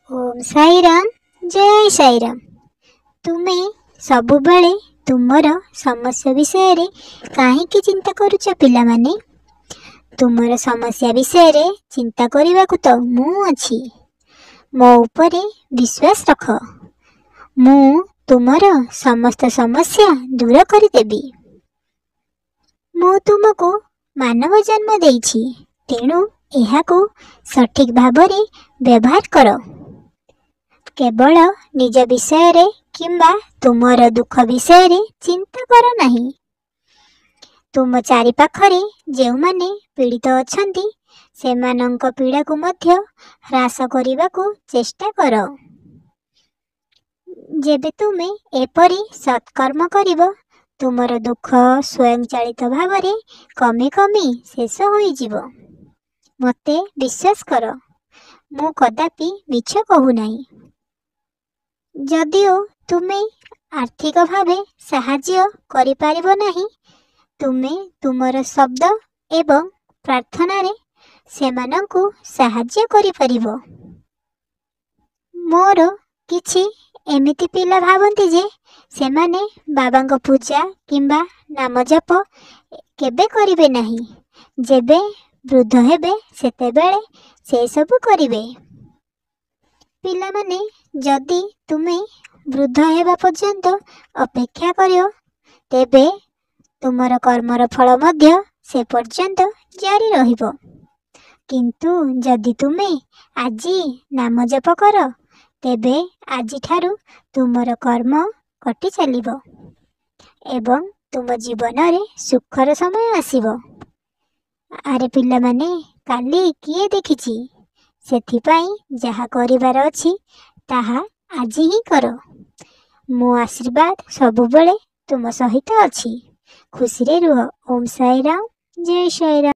ओम साई राम। जय साई राम। तुम्हें सबुबले तुमर समस्या विषय रे काहेकि चिंता करुच पिला माने? तुमर समस्या विषय रे चिंता करने को तो मु अछि। मो उपरे विश्वास रख। मु तुमर समस्त समस्या दूर करदेवी। मु तुमको मानव जन्म देइछि, तेणु एहाको सठिक भावरे व्यवहार कर। केवल निज विषय रे किंबा तुमर दुख विषय रे चिंता कर नहीं। तुम चारि पाखरे जे माने पीड़ित अछंती सेमानंक पीड़ा को मध्य ह्रास करने को चेष्टा कर। जेबे तुमे एपरी सत्कर्म करिवो तुमर दुख स्वयं चालित भावरे कमी कमी शेष होई जीवो। मते विश्वास कर, मु कदापि मिछ कहू नहीं। जदिओ तुमे आर्थिक भावे साहाय्य करि पारिबो नहीं, तुमे तुमर शब्द एवं प्रार्थना रे सेमानंकु साहाय्य करि पारिबो। मोर किछि एमिति पिला भावंती जे सेमाने बाबांक पूजा किंबा नाम जप केबे करिवे नहीं। जेबे वृद्ध हेबे सेतेबेले से सब करिवे। पिला माने जदि तुमे वृद्ध हेबा पर्यंत अपेक्षा करियो, तेबे तुमर कर्मर फल मध्य से पर्यंत जारी रहिबो। किंतु जदि तुमे आजी नाम जप कर, तेबे आजी ठारू तुमर कर्म कटि चलिबो एवं तुम जीवन रे सुखर समय आसीबो। आरे पिला माने काली किए देखिछि, सेथिपाई जहा करिवार अछि ताहा आजी ही कर। मो आशीर्वाद सबुबले तुम सहित अछि। खुशी रे रुह। ओम साई राम। जय साई राम।